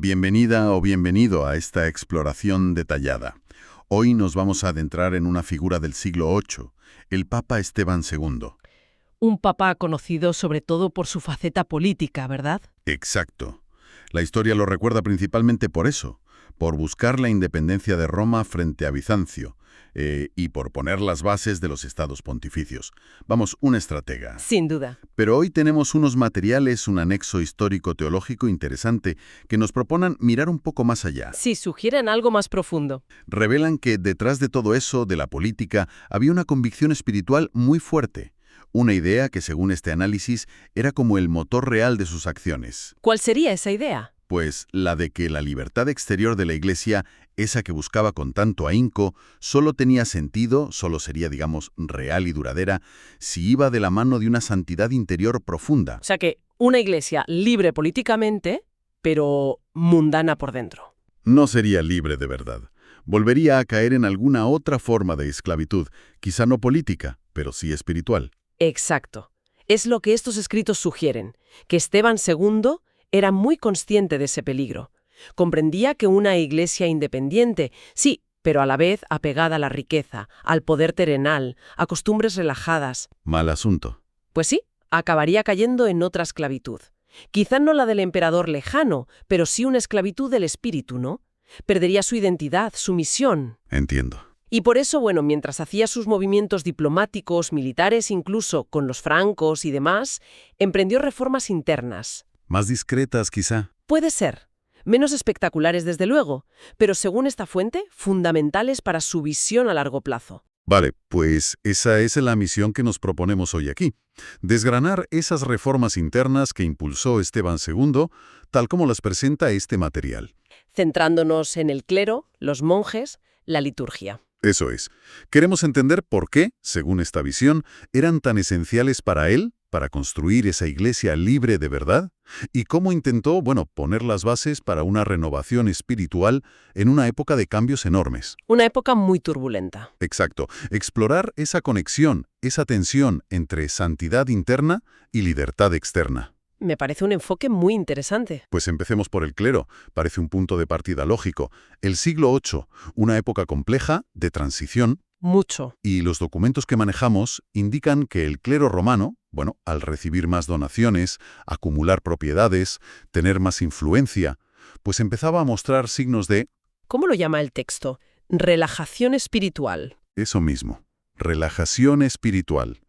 Bienvenida o bienvenido a esta exploración detallada. Hoy nos vamos a adentrar en una figura del siglo VIII, el Papa Esteban II. Un papa conocido sobre todo por su faceta política, ¿verdad? Exacto. La historia lo recuerda principalmente por eso, por buscar la independencia de Roma frente a Bizancio, y por poner las bases de los estados pontificios. Vamos, un estratega. Sin duda. Pero hoy tenemos unos materiales, un anexo histórico-teológico interesante que nos proponen mirar un poco más allá. Sí, sugieren algo más profundo. Revelan que detrás de todo eso, de la política, había una convicción espiritual muy fuerte. Una idea que, según este análisis, era como el motor real de sus acciones. ¿Cuál sería esa idea? Pues la de que la libertad exterior de la Iglesia, esa que buscaba con tanto ahínco, solo tenía sentido, solo sería, digamos, real y duradera, si iba de la mano de una santidad interior profunda. O sea que una iglesia libre políticamente, pero mundana por dentro. No sería libre de verdad. Volvería a caer en alguna otra forma de esclavitud, quizá no política, pero sí espiritual. Exacto. Es lo que estos escritos sugieren, que Esteban II era muy consciente de ese peligro. Comprendía que una iglesia independiente, sí, pero a la vez apegada a la riqueza, al poder terrenal, a costumbres relajadas, Mal asunto. pues sí, acabaría cayendo en otra esclavitud. Quizá no la del emperador lejano, pero sí una esclavitud del espíritu, ¿no? Perdería su identidad, su misión. Entiendo. Y por eso, bueno, mientras hacía sus movimientos diplomáticos, militares incluso, con los francos y demás, emprendió reformas internas. Más discretas, quizá. Puede ser. Menos espectaculares, desde luego, pero según esta fuente, fundamentales para su visión a largo plazo. Vale, pues esa es la misión que nos proponemos hoy aquí. Desgranar esas reformas internas que impulsó Esteban II, tal como las presenta este material. Centrándonos en el clero, los monjes, la liturgia. Eso es. Queremos entender por qué, según esta visión, eran tan esenciales para él, para construir esa iglesia libre de verdad, y cómo intentó, poner las bases para una renovación espiritual en una época de cambios enormes. Una época muy turbulenta. Exacto. Explorar esa conexión, esa tensión entre santidad interna y libertad externa. Me parece un enfoque muy interesante. Pues empecemos por el clero. Parece un punto de partida lógico. El siglo VIII, una época compleja, de transición, Mucho. y los documentos que manejamos indican que el clero romano, al recibir más donaciones, acumular propiedades, tener más influencia, pues empezaba a mostrar signos de ¿Cómo lo llama el texto? Relajación espiritual. eso mismo, relajación espiritual.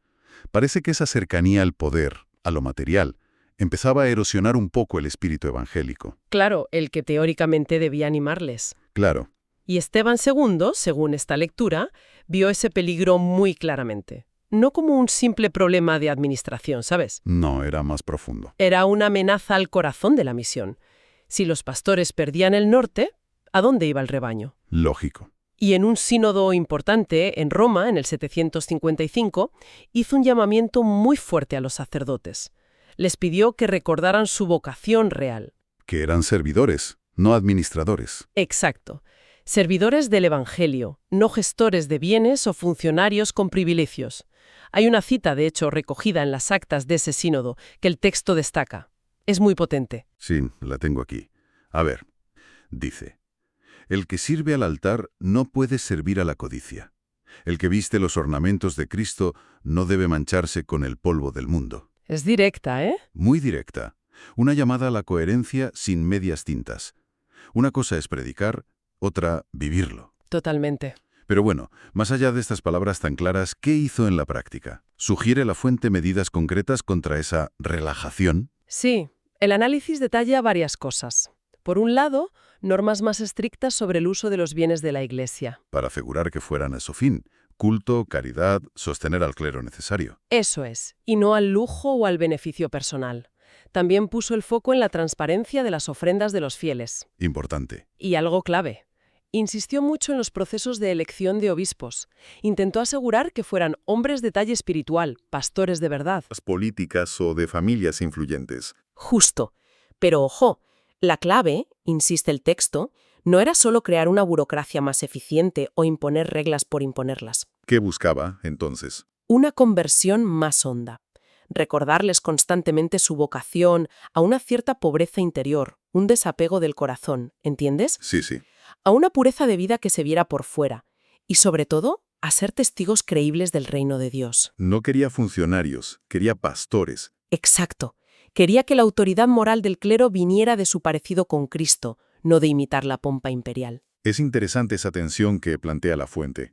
Parece que esa cercanía al poder, a lo material, empezaba a erosionar un poco el espíritu evangélico. Claro, el que teóricamente debía animarles. Claro, Y Esteban II, según esta lectura, vio ese peligro muy claramente. No como un simple problema de administración, ¿sabes? no, era más profundo. Era una amenaza al corazón de la misión. Si los pastores perdían el norte, ¿a dónde iba el rebaño? Lógico. Y en un sínodo importante en Roma, en el 755, hizo un llamamiento muy fuerte a los sacerdotes. Les pidió que recordaran su vocación real. Que eran servidores, no administradores. Exacto. Servidores del Evangelio, no gestores de bienes o funcionarios con privilegios. Hay una cita, de hecho, recogida en las actas de ese sínodo, que el texto destaca. Es muy potente. Sí, la tengo aquí. A ver, dice: el que sirve al altar no puede servir a la codicia. El que viste los ornamentos de Cristo no debe mancharse con el polvo del mundo. Es directa, ¿eh? Muy directa. Una llamada a la coherencia sin medias tintas. Una cosa es predicar, otra vivirlo. Totalmente. Pero más allá de estas palabras tan claras, ¿qué hizo en la práctica? ¿Sugiere la fuente medidas concretas contra esa relajación? Sí, el análisis detalla varias cosas. Por un lado, normas más estrictas sobre el uso de los bienes de la Iglesia. Para asegurar que fueran a su fin: culto, caridad, sostener al clero necesario. Eso es, y no al lujo o al beneficio personal. También puso el foco en la transparencia de las ofrendas de los fieles. Importante. Y algo clave. Insistió mucho en los procesos de elección de obispos. Intentó asegurar que fueran hombres de talla espiritual, pastores de verdad. Las políticas o de familias influyentes. Justo. Pero ojo, la clave, insiste el texto, no era solo crear una burocracia más eficiente o imponer reglas por imponerlas. ¿Qué buscaba, entonces? Una conversión más honda. Recordarles constantemente su vocación a una cierta pobreza interior, un desapego del corazón, ¿entiendes? Sí, sí. A una pureza de vida que se viera por fuera y, sobre todo, a ser testigos creíbles del reino de Dios. No quería funcionarios, quería pastores. Exacto. Quería que la autoridad moral del clero viniera de su parecido con Cristo, no de imitar la pompa imperial. Es interesante esa tensión que plantea la fuente.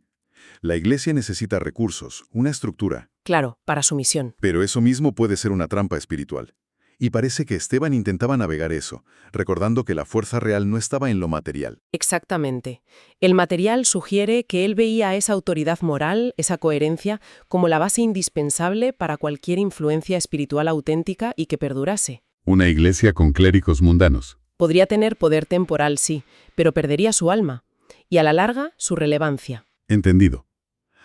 La Iglesia necesita recursos, una estructura, Claro, para su misión. pero eso mismo puede ser una trampa espiritual. Y parece que Esteban intentaba navegar eso, recordando que la fuerza real no estaba en lo material. Exactamente. El material sugiere que él veía esa autoridad moral, esa coherencia, como la base indispensable para cualquier influencia espiritual auténtica y que perdurase. Una iglesia con clérigos mundanos. Podría tener poder temporal, sí, pero perdería su alma, y a la larga su relevancia. Entendido.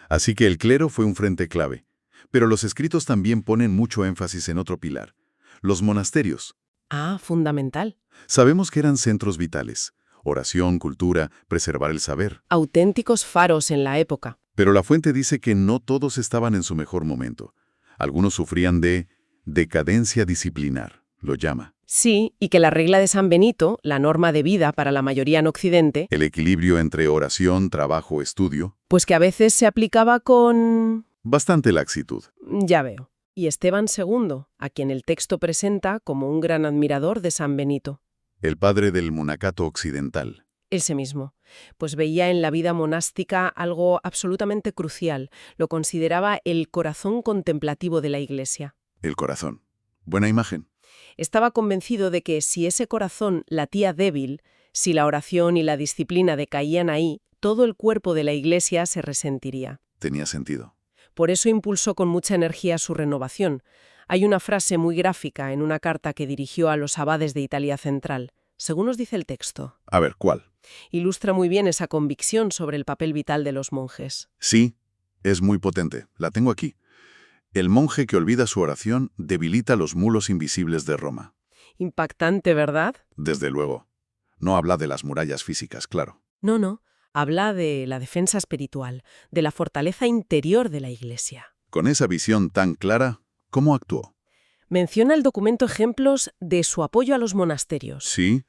Así que el clero fue un frente clave. Pero los escritos también ponen mucho énfasis en otro pilar. Los monasterios. Ah, fundamental. Sabemos que eran centros vitales. Oración, cultura, preservar el saber. Auténticos faros en la época. Pero la fuente dice que no todos estaban en su mejor momento. Algunos sufrían de decadencia disciplinar, lo llama. Sí, y que la regla de San Benito, la norma de vida para la mayoría en Occidente, El equilibrio entre oración, trabajo, estudio. pues que a veces se aplicaba con... Bastante laxitud. Ya veo. Y Esteban II, a quien el texto presenta como un gran admirador de San Benito. El padre del monacato occidental. Ese mismo. Pues veía en la vida monástica algo absolutamente crucial. Lo consideraba el corazón contemplativo de la Iglesia. El corazón. Buena imagen. Estaba convencido de que si ese corazón latía débil, si la oración y la disciplina decaían ahí, todo el cuerpo de la Iglesia se resentiría. Tenía sentido. Por eso impulsó con mucha energía su renovación. Hay una frase muy gráfica en una carta que dirigió a los abades de Italia Central. Según nos dice el texto, A ver, ¿cuál? ilustra muy bien esa convicción sobre el papel vital de los monjes. Sí, es muy potente. La tengo aquí. El monje que olvida su oración debilita los muros invisibles de Roma. Impactante, ¿verdad? Desde luego. No habla de las murallas físicas, claro. No. Habla de la defensa espiritual, de la fortaleza interior de la Iglesia. Con esa visión tan clara, ¿cómo actuó? Menciona el documento ejemplos de su apoyo a los monasterios. Sí,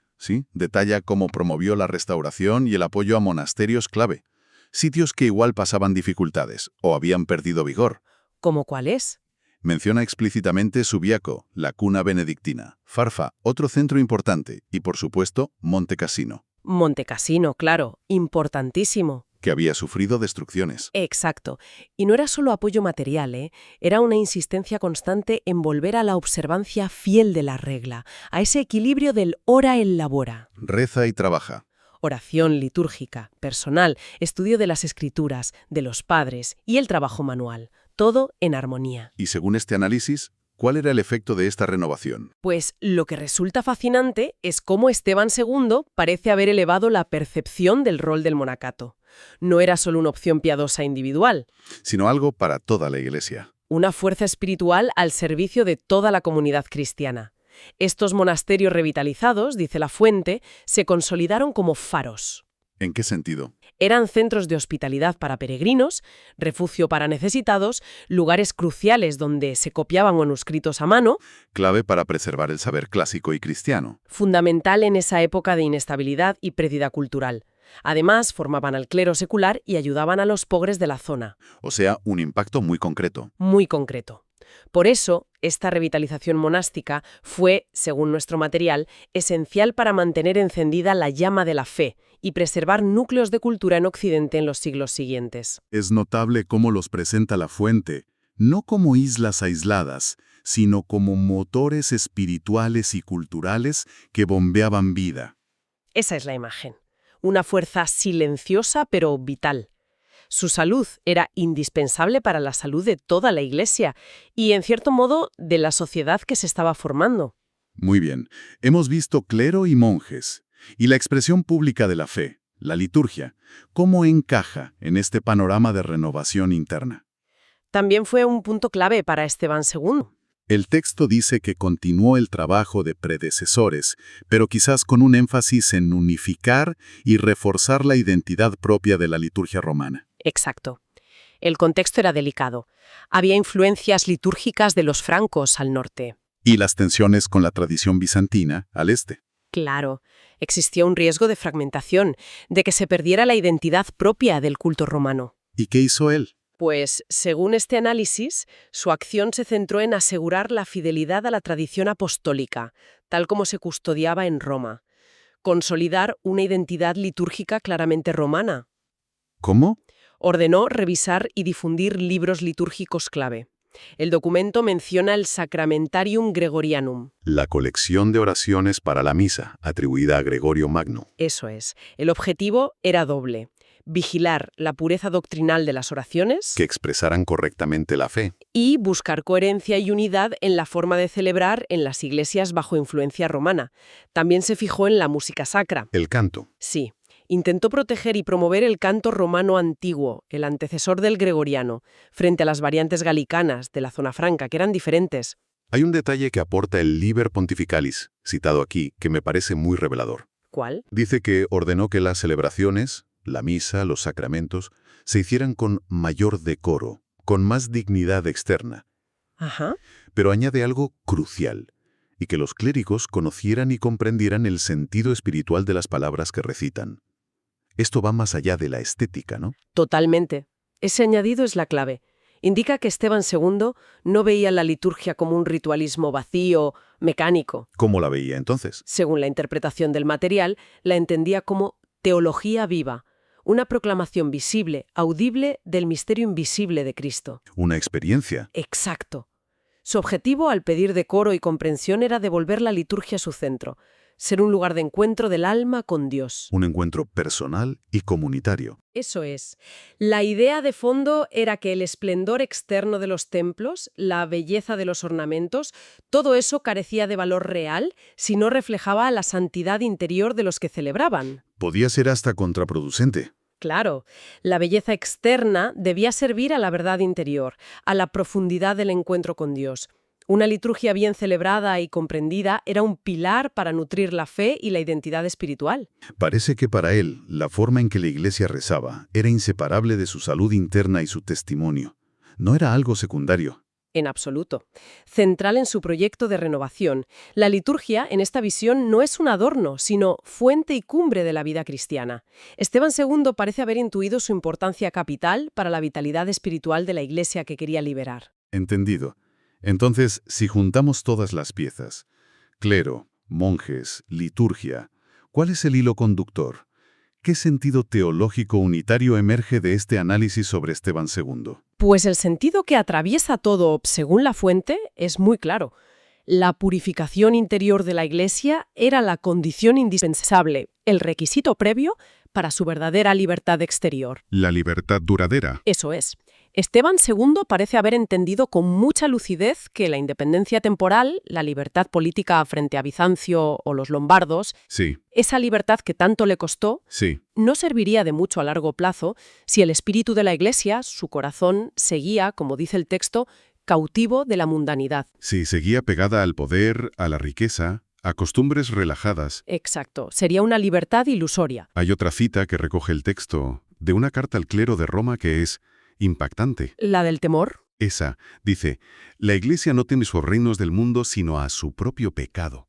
detalla cómo promovió la restauración y el apoyo a monasterios clave. Sitios que igual pasaban dificultades o habían perdido vigor. ¿Cómo cuál es? Menciona explícitamente Subiaco, la cuna benedictina, Farfa, otro centro importante, y por supuesto, Monte Cassino, Monte Cassino, claro, importantísimo. que había sufrido destrucciones. Exacto. Y no era solo apoyo material, ¿eh? Era una insistencia constante en volver a la observancia fiel de la regla, a ese equilibrio del ora el labora. Reza y trabaja. Oración litúrgica, personal, estudio de las escrituras, de los padres y el trabajo manual. Todo en armonía. Y según este análisis, ¿cuál era el efecto de esta renovación? Pues lo que resulta fascinante es cómo Esteban II parece haber elevado la percepción del rol del monacato. No era solo una opción piadosa individual, Sino algo para toda la Iglesia. una fuerza espiritual al servicio de toda la comunidad cristiana. Estos monasterios revitalizados, dice la fuente, se consolidaron como faros. ¿En qué sentido? Eran centros de hospitalidad para peregrinos, refugio para necesitados, lugares cruciales donde se copiaban manuscritos a mano, Clave para preservar el saber clásico y cristiano. fundamental en esa época de inestabilidad y pérdida cultural. Además, formaban al clero secular y ayudaban a los pobres de la zona. O sea, un impacto muy concreto. Muy concreto. Por eso, esta revitalización monástica fue, según nuestro material, esencial para mantener encendida la llama de la fe y preservar núcleos de cultura en Occidente en los siglos siguientes. Es notable cómo los presenta la fuente, no como islas aisladas, sino como motores espirituales y culturales que bombeaban vida. Esa es la imagen. Una fuerza silenciosa pero vital. Su salud era indispensable para la salud de toda la Iglesia y, en cierto modo, de la sociedad que se estaba formando. Muy bien, hemos visto clero y monjes, y la expresión pública de la fe, la liturgia, ¿cómo encaja en este panorama de renovación interna? También fue un punto clave para Esteban II. El texto dice que continuó el trabajo de predecesores, pero quizás con un énfasis en unificar y reforzar la identidad propia de la liturgia romana. Exacto. El contexto era delicado. Había influencias litúrgicas de los francos al norte. Y las tensiones con la tradición bizantina al este. Claro, existía un riesgo de fragmentación, de que se perdiera la identidad propia del culto romano. ¿Y qué hizo él? Pues, según este análisis, su acción se centró en asegurar la fidelidad a la tradición apostólica, tal como se custodiaba en Roma, consolidar una identidad litúrgica claramente romana. ¿Cómo? Ordenó revisar y difundir libros litúrgicos clave. El documento menciona el Sacramentarium Gregorianum. La colección de oraciones para la misa, atribuida a Gregorio Magno. Eso es. El objetivo era doble: vigilar la pureza doctrinal de las oraciones Que expresaran correctamente la fe. y buscar coherencia y unidad en la forma de celebrar en las iglesias bajo influencia romana. También se fijó en la música sacra. El canto. Sí. Intentó proteger y promover el canto romano antiguo, el antecesor del gregoriano, frente a las variantes galicanas de la zona franca, que eran diferentes. Hay un detalle que aporta el Liber Pontificalis, citado aquí, que me parece muy revelador. ¿Cuál? Dice que ordenó que las celebraciones, la misa, los sacramentos, se hicieran con mayor decoro, con más dignidad externa. Ajá. Pero añade algo crucial, y que los clérigos conocieran y comprendieran el sentido espiritual de las palabras que recitan. Esto va más allá de la estética, ¿no? Totalmente. Ese añadido es la clave. Indica que Esteban II no veía la liturgia como un ritualismo vacío, mecánico. ¿Cómo la veía entonces? Según la interpretación del material, la entendía como teología viva, una proclamación visible, audible del misterio invisible de Cristo. Una experiencia. Exacto. Su objetivo al pedir decoro y comprensión era devolver la liturgia a su centro, ser un lugar de encuentro del alma con Dios. Un encuentro personal y comunitario. Eso es. La idea de fondo era que el esplendor externo de los templos, la belleza de los ornamentos, todo eso carecía de valor real si no reflejaba la santidad interior de los que celebraban. Podía ser hasta contraproducente. Claro, la belleza externa debía servir a la verdad interior, a la profundidad del encuentro con Dios. Una liturgia bien celebrada y comprendida era un pilar para nutrir la fe y la identidad espiritual. Parece que para él, la forma en que la iglesia rezaba era inseparable de su salud interna y su testimonio. No era algo secundario. En absoluto. Central en su proyecto de renovación, la liturgia, en esta visión, no es un adorno, sino fuente y cumbre de la vida cristiana. Esteban II parece haber intuido su importancia capital para la vitalidad espiritual de la iglesia que quería liberar. Entendido. Entonces, si juntamos todas las piezas, clero, monjes, liturgia, ¿cuál es el hilo conductor? ¿Qué sentido teológico unitario emerge de este análisis sobre Esteban II? Pues el sentido que atraviesa todo, según la fuente, es muy claro. La purificación interior de la Iglesia era la condición indispensable, el requisito previo para su verdadera libertad exterior. La libertad duradera. Eso es. Esteban II parece haber entendido con mucha lucidez que la independencia temporal, la libertad política frente a Bizancio o los lombardos, Sí, esa libertad que tanto le costó, sí. no serviría de mucho a largo plazo si el espíritu de la Iglesia, su corazón, seguía, como dice el texto, cautivo de la mundanidad. Sí, seguía pegada al poder, a la riqueza, a costumbres relajadas. Exacto, sería una libertad ilusoria. Hay otra cita que recoge el texto de una carta al clero de Roma que es impactante. ¿La del temor? Esa, dice, la Iglesia no teme sus reinos del mundo sino a su propio pecado.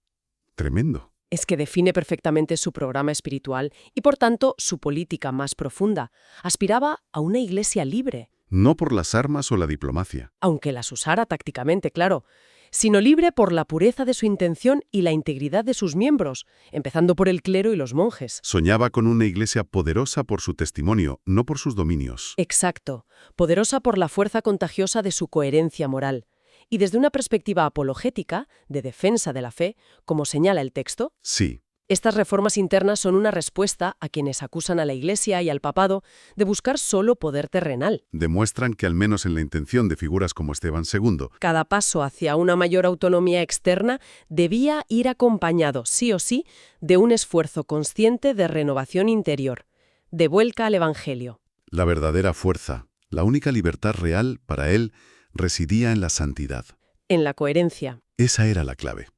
Tremendo. Es que define perfectamente su programa espiritual y, por tanto, su política más profunda. Aspiraba a una Iglesia libre, No por las armas o la diplomacia. aunque las usara tácticamente, claro, sino libre por la pureza de su intención y la integridad de sus miembros, empezando por el clero y los monjes. Soñaba con una Iglesia poderosa por su testimonio, no por sus dominios. Exacto, poderosa por la fuerza contagiosa de su coherencia moral. Y desde una perspectiva apologética, de defensa de la fe, como señala el texto, Sí, estas reformas internas son una respuesta a quienes acusan a la Iglesia y al papado de buscar solo poder terrenal. demuestran que al menos en la intención de figuras como Esteban II, Cada paso hacia una mayor autonomía externa debía ir acompañado, sí o sí, de un esfuerzo consciente de renovación interior, de vuelta al Evangelio. la verdadera fuerza, la única libertad real para él, residía en la santidad. En la coherencia. Esa era la clave.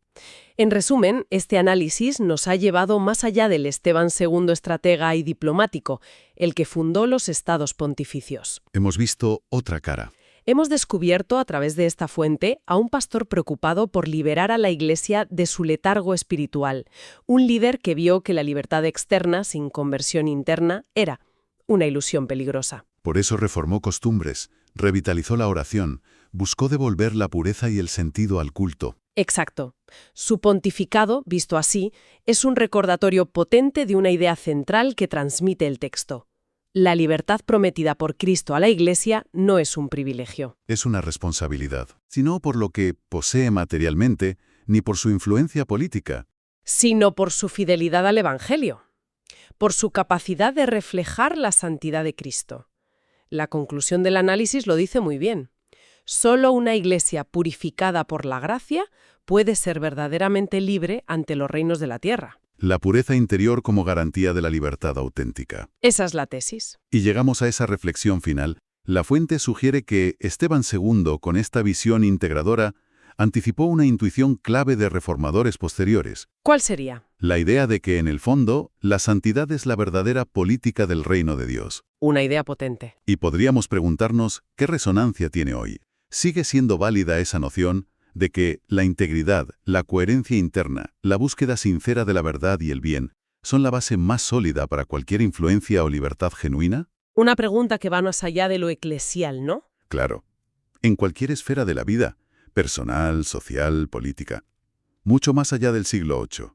En resumen, este análisis nos ha llevado más allá del Esteban II estratega y diplomático, el que fundó los estados pontificios. Hemos visto otra cara. Hemos descubierto a través de esta fuente a un pastor preocupado por liberar a la Iglesia de su letargo espiritual, un líder que vio que la libertad externa sin conversión interna era una ilusión peligrosa. Por eso reformó costumbres, revitalizó la oración, buscó devolver la pureza y el sentido al culto. Exacto. Su pontificado, visto así, es un recordatorio potente de una idea central que transmite el texto. La libertad prometida por Cristo a la Iglesia no es un privilegio. Es una responsabilidad, sino por lo que posee materialmente, ni por su influencia política. Sino por su fidelidad al Evangelio, por su capacidad de reflejar la santidad de Cristo. La conclusión del análisis lo dice muy bien. Solo una Iglesia purificada por la gracia puede ser verdaderamente libre ante los reinos de la tierra. La pureza interior como garantía de la libertad auténtica. Esa es la tesis. Y llegamos a esa reflexión final. La fuente sugiere que Esteban II, con esta visión integradora, anticipó una intuición clave de reformadores posteriores. ¿Cuál sería? La idea de que, en el fondo, la santidad es la verdadera política del reino de Dios. Una idea potente. Y podríamos preguntarnos qué resonancia tiene hoy. ¿Sigue siendo válida esa noción de que la integridad, la coherencia interna, la búsqueda sincera de la verdad y el bien son la base más sólida para cualquier influencia o libertad genuina? Una pregunta que va más allá de lo eclesial, ¿no? Claro. En cualquier esfera de la vida, personal, social, política. Mucho más allá del siglo VIII.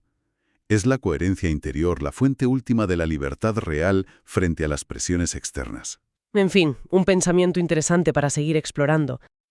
Es la coherencia interior la fuente última de la libertad real frente a las presiones externas. En fin, un pensamiento interesante para seguir explorando.